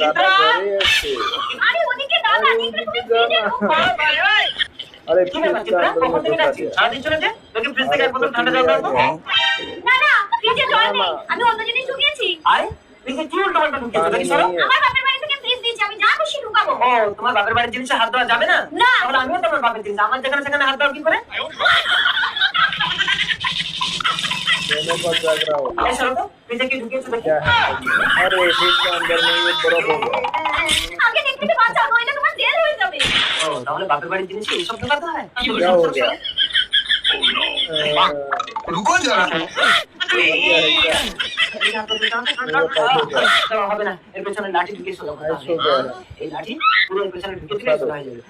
दादा घरे আছে আরে ওদিকে দাদা দেখলে তুমি ফ্রিজে আরে কি ব্যাপার চিত্রা কখন থেকে ডাকছি সারাদিন চলে যে তোকে ফ্রিজ থেকে এক বোতল ঠান্ডা জল দাও তো না না ফ্রিজে জল নেই আমি অন্য জিনিস ঢুকিয়েছি আরে ফ্রিজে কি উল্টো পাল্টা ঢুকিয়েছো দেখি সরো আমার বাপের বাড়ি থেকে ফ্রিজ দিয়েছি আমি যা খুশি ঢুকাবো ও তোমার বাপের বাড়ির জিনিসে হাত দেওয়া যাবে না না। তাহলে আমিও তোমার বাপের জিনিস আমার যেখানে সেখানে হাত দেওয়া কি করে दोनों पर जाग रहा हो এই সরো তো ফ্রিজে কি ঢুকিয়েছো দেখি क्या है अरे फ्रिज के अंदर में ये बड़ा हो गया আগে দেখতে তো বাঁচাও নইলে তোমার দেরি হয়ে যাবে ও তাহলে বাপের বাড়ির জিনিসে এইসব ঢোকাতে হয় क्या हो गया रुको जरा হবে না এর পেছনে লাঠি ঢুকিয়ে শোনা ऐसे हो गया এই লাঠি পুরো এর পেছনে ঢুকিয়ে দিলে শোনা হয়ে যাবে